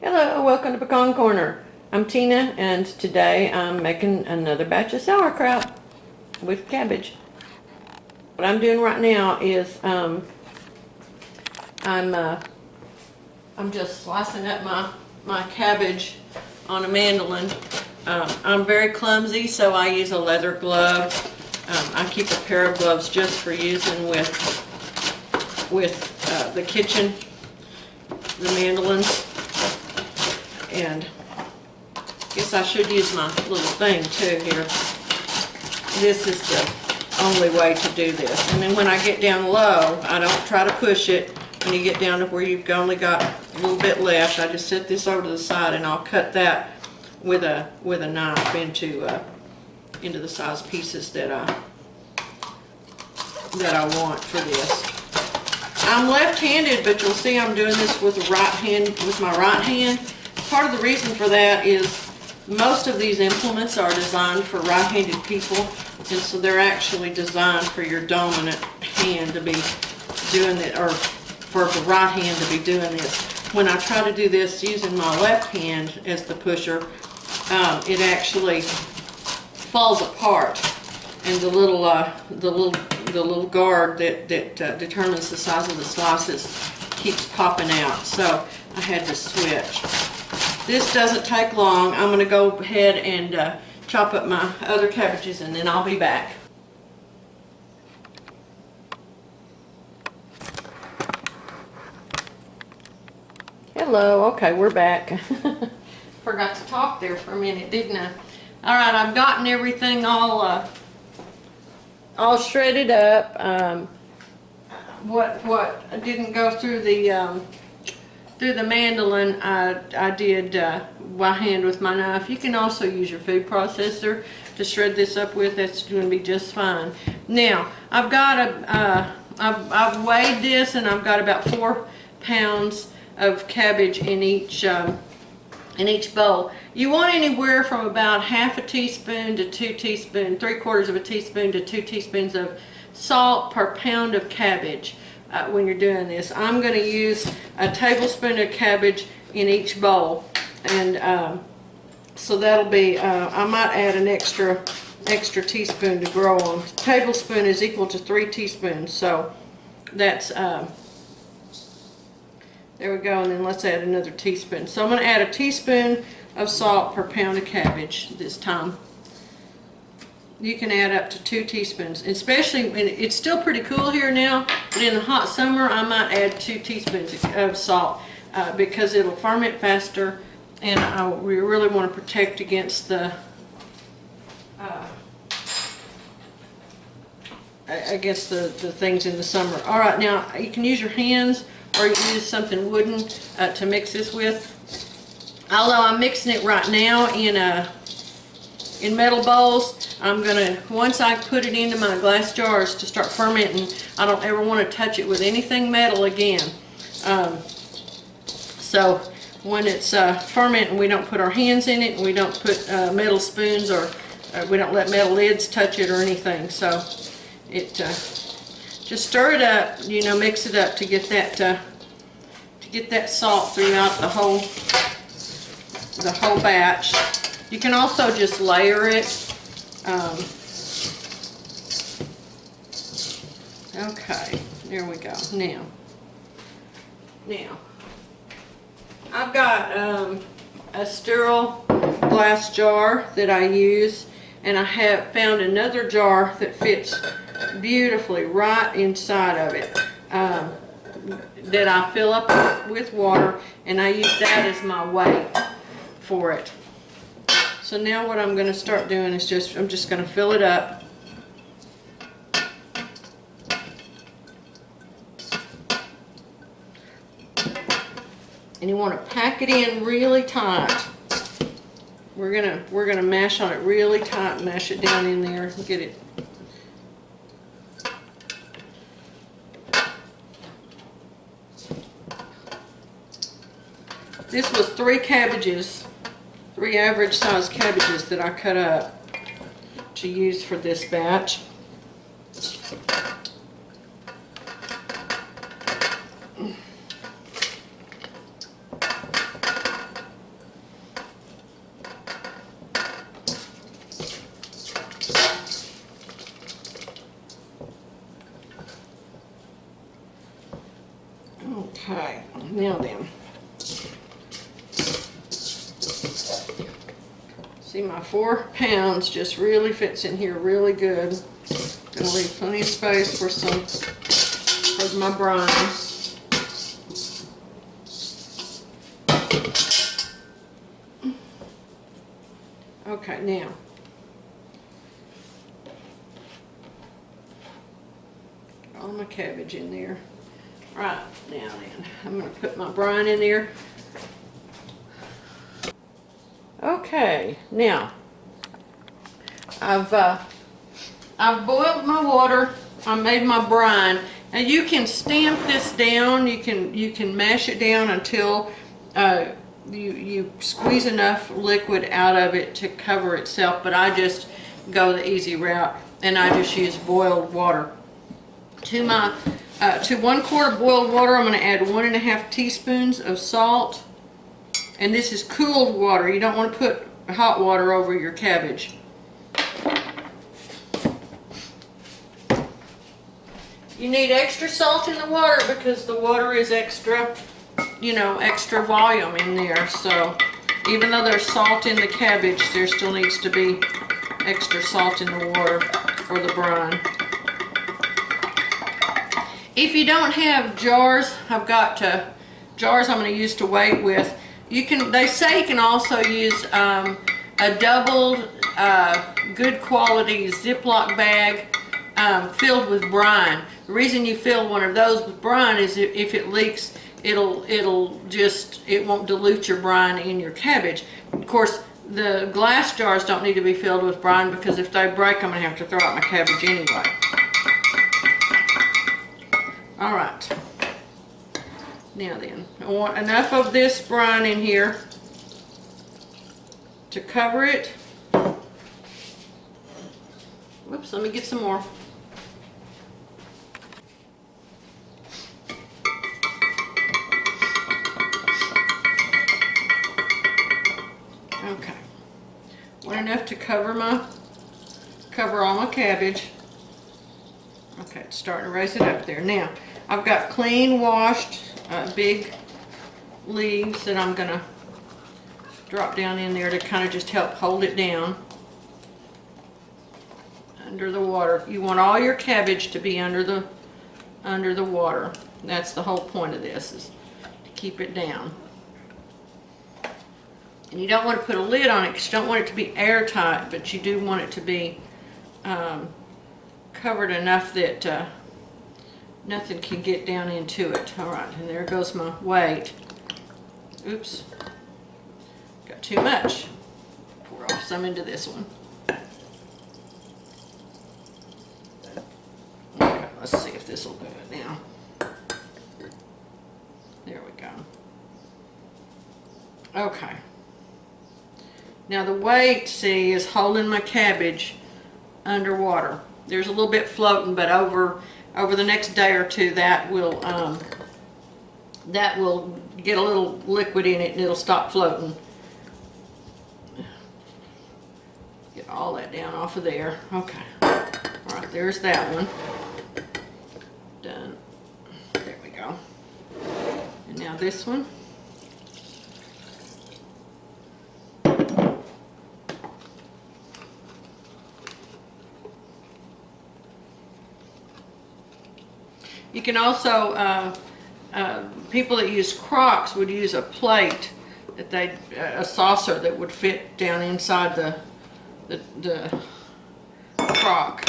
Hello, welcome to Pecan Corner. I'm Tina, and today I'm making another batch of sauerkraut with cabbage. What I'm doing right now is I'm just slicing up my cabbage on a mandolin. I'm very clumsy, so I use a leather glove. I keep a pair of gloves just for using with the kitchen, the mandolins. And I guess I should use my little thing too here. This is the only way to do this. And then when I get down low, I don't try to push it. When you get down to where you've only got a little bit left, I just set this over to the side and I'll cut that with a knife into the size pieces that I want for this. I'm left-handed, but you'll see I'm doing this with my right hand. Part of the reason for that is most of these implements are designed for right-handed people, and so they're actually designed for your dominant hand to be doing it, or for the right hand to be doing this. When I try to do this using my left hand as the pusher, it actually falls apart, and the little guard that determines the size of the slices keeps popping out. So I had to switch. This doesn't take long. I'm going to go ahead and chop up my other cabbages, and then I'll be back. Hello. Okay, we're back. Forgot to talk there for a minute, didn't I? All right, I've gotten everything all shredded up. What didn't go through the mandolin, I did by hand with my knife. You can also use your food processor to shred this up with. That's going to be just fine. Now, I've got I've weighed this, and I've got about 4 pounds of cabbage in each bowl. You want anywhere from about half a teaspoon to 2 teaspoons, 3/4 of a teaspoon to 2 teaspoons of salt per pound of cabbage. When you're doing this, I'm going to use a tablespoon of cabbage in each bowl, and so that'll be. I might add an extra teaspoon to grow on. A tablespoon is equal to 3 teaspoons, so that's there we go. And then let's add another teaspoon. So I'm going to add a teaspoon of salt per pound of cabbage this time. You can add up to 2 teaspoons, especially when it's still pretty cool here now, but in the hot summer I might add 2 teaspoons of salt because it'll ferment faster, and we really want to protect against the things in the summer. All right, now you can use your hands or you can use something wooden to mix this with. Although I'm mixing it right now in metal bowls, I'm gonna, once I put it into my glass jars to start fermenting, I don't ever want to touch it with anything metal again. So when it's fermenting, we don't put our hands in it, and we don't put metal spoons, or we don't let metal lids touch it or anything. So it just stir it up, you know, mix it up to get that salt throughout the whole batch. You can also just layer it. Okay, there we go. Now I've got a sterile glass jar that I use, and I have found another jar that fits beautifully right inside of it, that I fill up with water, and I use that as my weight for it. So now what I'm going to start doing is I'm just going to fill it up. And you want to pack it in really tight. We're gonna mash on it really tight, mash it down in there, get it. This was 3 cabbages. 3 average sized cabbages that I cut up to use for this batch. Now then. See, my 4 pounds just really fits in here really good. Gonna leave plenty of space for my brine. Okay, now all my cabbage in there. Right, now then, I'm going to put my brine in there. Okay, now I've boiled my water. I made my brine. Now you can stamp this down. You can mash it down until you squeeze enough liquid out of it to cover itself. But I just go the easy route, and I just use boiled water. To 1 quart of boiled water, I'm going to add 1½ teaspoons of salt. And this is cooled water. You don't want to put hot water over your cabbage. You need extra salt in the water because the water is extra, extra volume in there. So even though there's salt in the cabbage, there still needs to be extra salt in the water for the brine. If you don't have jars, I've got jars I'm going to use to weigh with. They say you can also use a doubled, good quality Ziploc bag filled with brine. The reason you fill one of those with brine is if it leaks, it won't dilute your brine in your cabbage. Of course, the glass jars don't need to be filled with brine because if they break, I'm going to have to throw out my cabbage anyway. All right. Now then, I want enough of this brine in here to cover it. Whoops, let me get some more. Okay. Want enough to cover all my cabbage. Okay, it's starting to raise it up there. Now, I've got clean washed big leaves that I'm gonna drop down in there to kind of just help hold it down under the water. You want all your cabbage to be under the water. That's the whole point of this, is to keep it down. And you don't want to put a lid on it because you don't want it to be airtight, but you do want it to be covered enough that nothing can get down into it. All right, and there goes my weight. Oops, got too much. Pour off some into this one. Okay, let's see if this will do it now. There we go. Okay. Now the weight, see, is holding my cabbage underwater. There's a little bit floating, but over the next day or two, that will get a little liquid in it and it'll stop floating. Get all that down off of there. Okay. All right, there's that one. Done. There we go. And now this one. You can also, people that use crocks would use a plate, a saucer that would fit down inside the crock.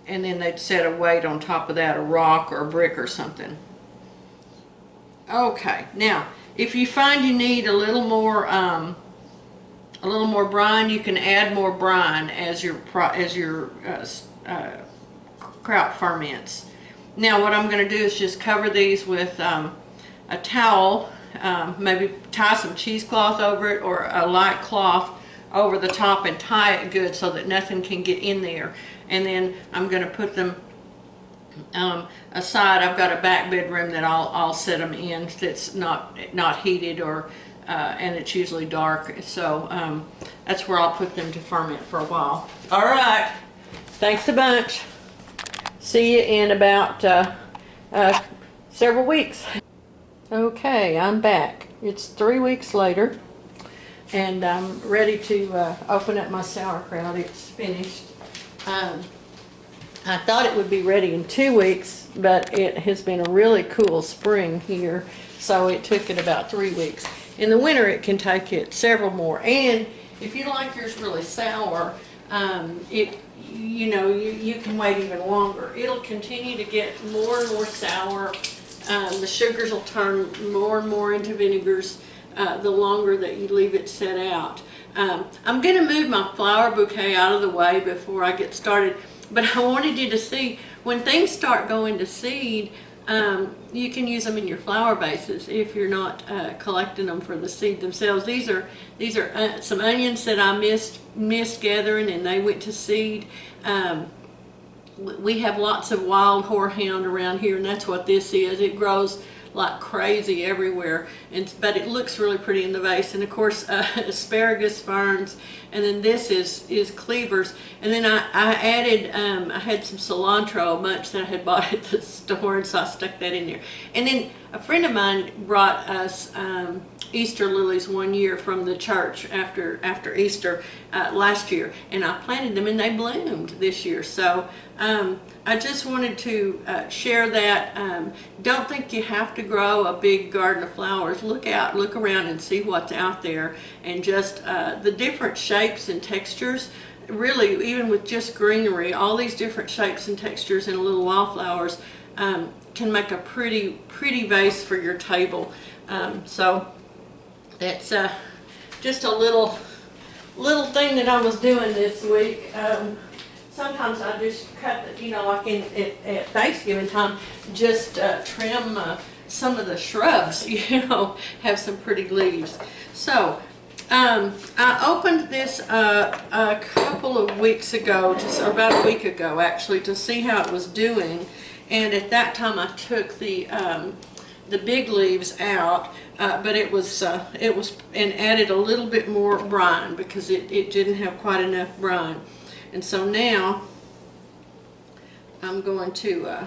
And then they'd set a weight on top of that, a rock or a brick or something. Okay, now, if you find you need a little more brine, you can add more brine as your kraut ferments. Now what I'm going to do is just cover these with a towel, maybe tie some cheesecloth over it or a light cloth over the top and tie it good so that nothing can get in there. And then I'm going to put them aside. I've got a back bedroom that I'll set them in that's not heated or and it's usually dark, so that's where I'll put them to ferment for a while. All right, thanks a bunch. See you in about several weeks. Okay, I'm back. It's 3 weeks later, and I'm ready to open up my sauerkraut. It's finished. I thought it would be ready in 2 weeks, but it has been a really cool spring here, so it took it about 3 weeks. In the winter, it can take it several more. And if you like yours really sour, you can wait even longer. It'll continue to get more and more sour. The sugars will turn more and more into vinegars the longer that you leave it set out. I'm going to move my flower bouquet out of the way before I get started, but I wanted you to see when things start going to seed, you can use them in your flower bases if you're not collecting them for the seed themselves. These are some onions that I missed gathering, and they went to seed. We have lots of wild horehound around here, and that's what this is. It grows like crazy everywhere, but it looks really pretty in the vase. And of course, asparagus ferns, and then this is cleavers. And then I added, I had some cilantro, a bunch that I had bought at the store, and so I stuck that in there. And then a friend of mine brought us Easter lilies one year from the church after Easter last year, and I planted them and they bloomed this year. So I just wanted to share that. Don't think you have to grow a big garden of flowers. Look around and see what's out there, and just the different shapes and textures. Really, even with just greenery, all these different shapes and textures and little wildflowers can make a pretty vase for your table. So that's just a little thing that I was doing this week. Sometimes I just cut, like at Thanksgiving time, just trim some of the shrubs, have some pretty leaves. So I opened this a couple of weeks ago, or about a week ago actually, to see how it was doing. And at that time I took the big leaves out, but it was and added a little bit more brine because it didn't have quite enough brine. And so now I'm going to,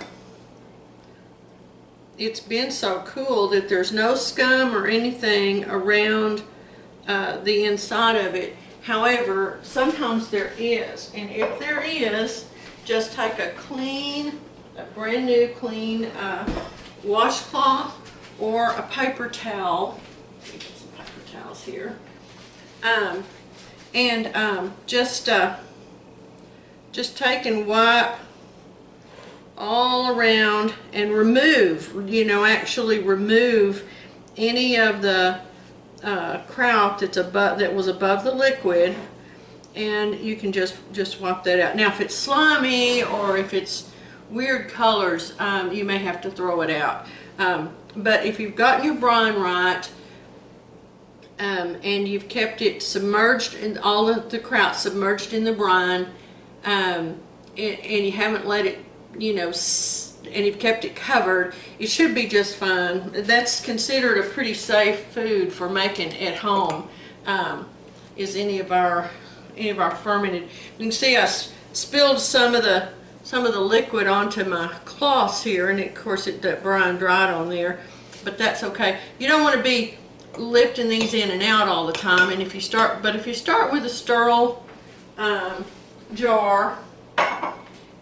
it's been so cool that there's no scum or anything around the inside of it. However, sometimes there is, and if there is, just take a brand new clean washcloth or a paper towel. Let me get some paper towels here. Just take and wipe all around and remove, actually remove any of the kraut that was above the liquid, and you can just wipe that out. Now, if it's slimy or if it's weird colors, you may have to throw it out. But if you've gotten your brine right, and you've kept it submerged in all of the kraut submerged in the brine, and you haven't let it, and you've kept it covered, it should be just fine. That's considered a pretty safe food for making at home. Is any of our fermented. You can see I spilled some of the liquid onto my cloths here, and of course that brine dried on there, but that's okay. You don't want to be lifting these in and out all the time. And if you start with a sterile jar,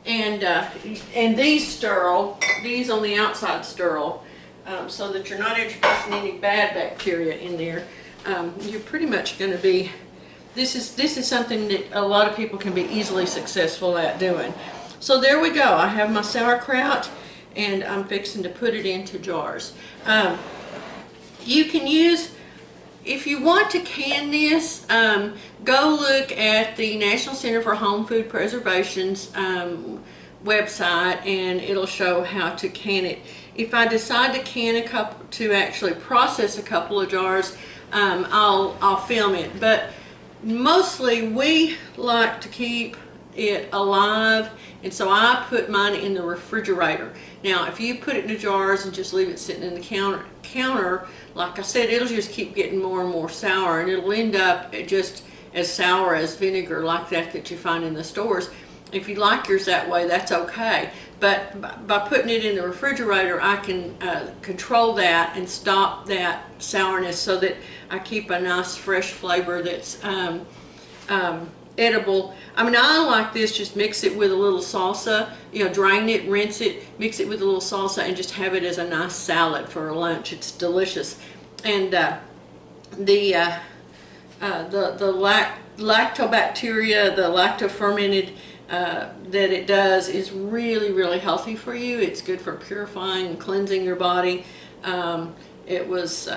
and these sterile, these on the outside sterile, so that you're not introducing any bad bacteria in there, you're pretty much going to be. This is something that a lot of people can be easily successful at doing. So there we go. I have my sauerkraut, and I'm fixing to put it into jars. You can use, if you want to can this, go look at the National Center for Home Food Preservation's website, and it'll show how to can it. If I decide to actually process a couple of jars, I'll film it. But mostly we like to keep it alive, and so I put mine in the refrigerator. Now, if you put it in jars and just leave it sitting in the counter, like I said, it'll just keep getting more and more sour, and it'll end up just as sour as vinegar like that you find in the stores. If you like yours that way, that's okay. But by putting it in the refrigerator, I can control that and stop that sourness so that I keep a nice fresh flavor that's edible. I mean, I like this, just mix it with a little salsa, you know, drain it, rinse it, mix it with a little salsa, and just have it as a nice salad for lunch. It's delicious. And the lactobacteria, the lacto-fermented that it does is really, really healthy for you. It's good for purifying and cleansing your body. It was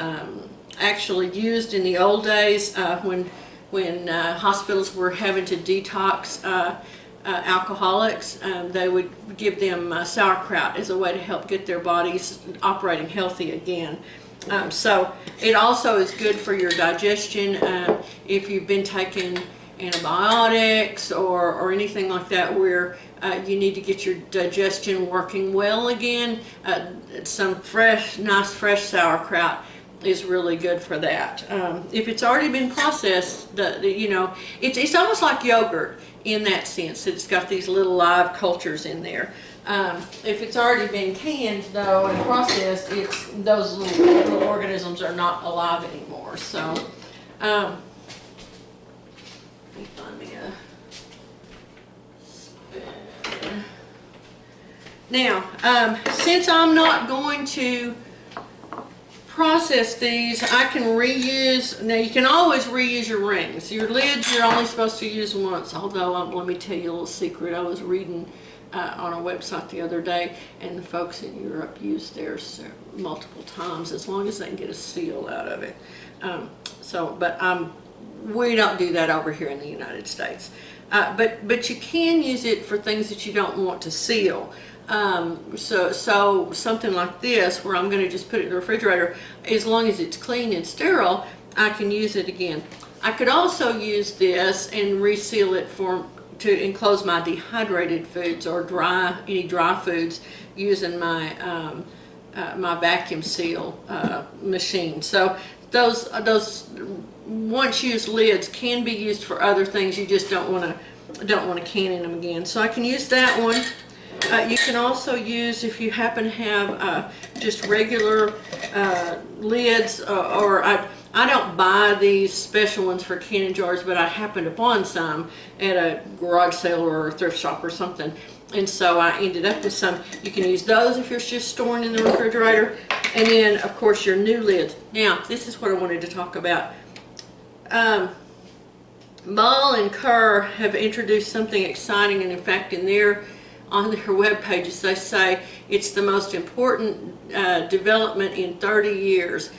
actually used in the old days when hospitals were having to detox alcoholics. They would give them sauerkraut as a way to help get their bodies operating healthy again. So it also is good for your digestion. If you've been taking antibiotics or anything like that where you need to get your digestion working well again, some nice fresh sauerkraut is really good for that. If it's already been processed, you know, it's almost like yogurt in that sense. It's got these little live cultures in there. If it's already been canned, though, and processed, those little organisms are not alive anymore. So, let me find me a spoon. Now, since I'm not going to process these, I can reuse. Now, you can always reuse your rings. Your lids, you're only supposed to use once, although let me tell you a little secret. I was reading on a website the other day, and the folks in Europe use theirs multiple times as long as they can get a seal out of it. We don't do that over here in the United States. But you can use it for things that you don't want to seal. So something like this, where I'm going to just put it in the refrigerator, as long as it's clean and sterile, I can use it again. I could also use this and reseal it to enclose my dehydrated foods or any dry foods using my my vacuum seal machine. So those once used lids can be used for other things. You just don't want to can in them again. So I can use that one. You can also use, if you happen to have just regular lids, or I don't buy these special ones for canning jars, but I happened upon some at a garage sale or a thrift shop or something, and so I ended up with some. You can use those if you're just storing in the refrigerator, and then of course your new lids. Now, this is what I wanted to talk about. Ball and Kerr have introduced something exciting, and in fact on their web pages they say it's the most important development in 30 years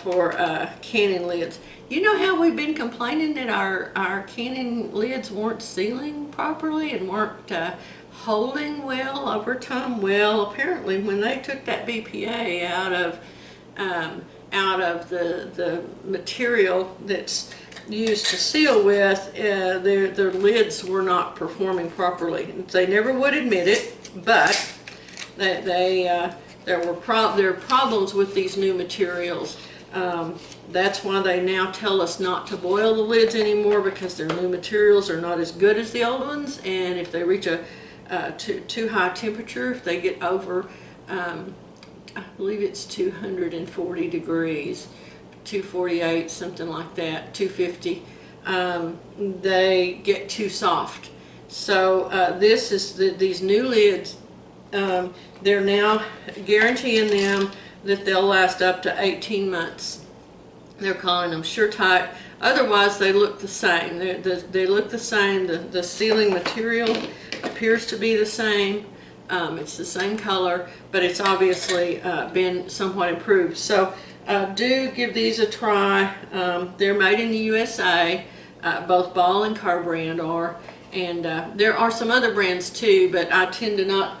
for canning lids. You know how we've been complaining that our canning lids weren't sealing properly and weren't holding well over time? Well, apparently when they took that BPA out of the material that's used to seal with, their lids were not performing properly. They never would admit it, but there are problems with these new materials. That's why they now tell us not to boil the lids anymore, because their new materials are not as good as the old ones, and if they reach a too high temperature, if they get over, I believe it's 240 degrees, 248, something like that, 250, they get too soft. So these new lids, they're now guaranteeing them that they'll last up to 18 months. They're calling them sure tight. Otherwise, they look the same. They look the same. The sealing material appears to be the same. It's the same color, but it's obviously been somewhat improved. So do give these a try. They're made in the USA. Both Ball and Kerr brand are, and there are some other brands too, but I tend to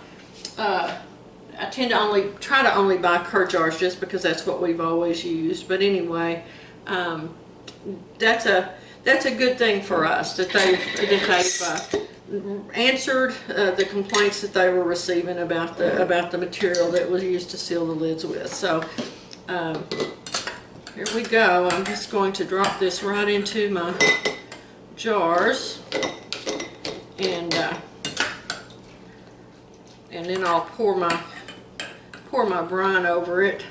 only try to buy Kerr jars just because that's what we've always used. But anyway, that's a good thing for us that they've answered the complaints that they were receiving about the material that was used to seal the lids with. So here we go. I'm just going to drop this right into my jars, and and then I'll pour my brine over it.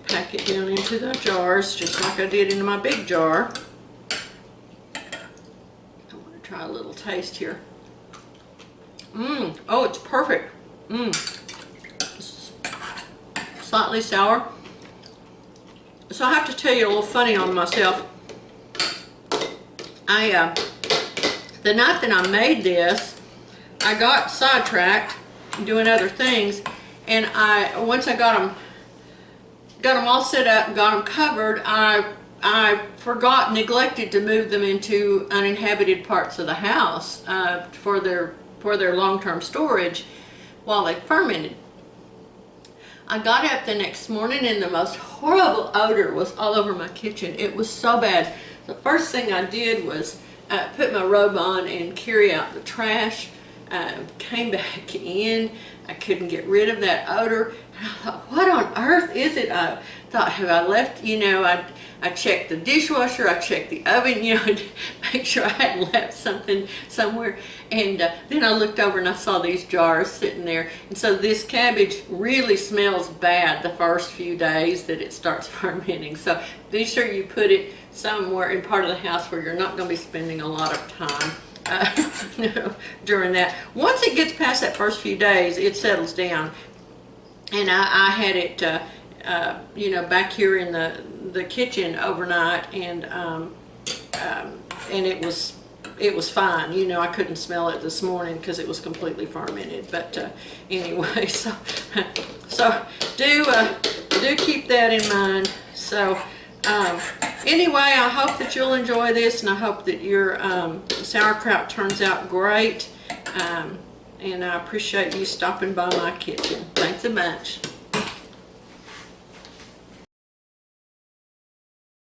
Pack it down into the jars just like I did in my big jar. I want to try a little taste here. Oh, it's perfect. It's slightly sour. So I have to tell you a little funny on myself. The night that I made this, I got sidetracked doing other things, and once I got them all set up, got them covered, I neglected to move them into uninhabited parts of the house for their long-term storage while they fermented. I got up the next morning and the most horrible odor was all over my kitchen. It was so bad. The first thing I did was put my robe on and carry out the trash. Came back in. I couldn't get rid of that odor. And I thought, what on earth is it? I thought, have I left, I checked the dishwasher, I checked the oven, to make sure I hadn't left something somewhere. And then I looked over and I saw these jars sitting there. And so this cabbage really smells bad the first few days that it starts fermenting. So be sure you put it somewhere in part of the house where you're not going to be spending a lot of time during that. Once it gets past that first few days, it settles down. And I had it, back here in the kitchen overnight, and it was fine. I couldn't smell it this morning because it was completely fermented. But anyway, so do keep that in mind. So anyway, I hope that you'll enjoy this, and I hope that your sauerkraut turns out great. And I appreciate you stopping by my kitchen. Thanks a bunch.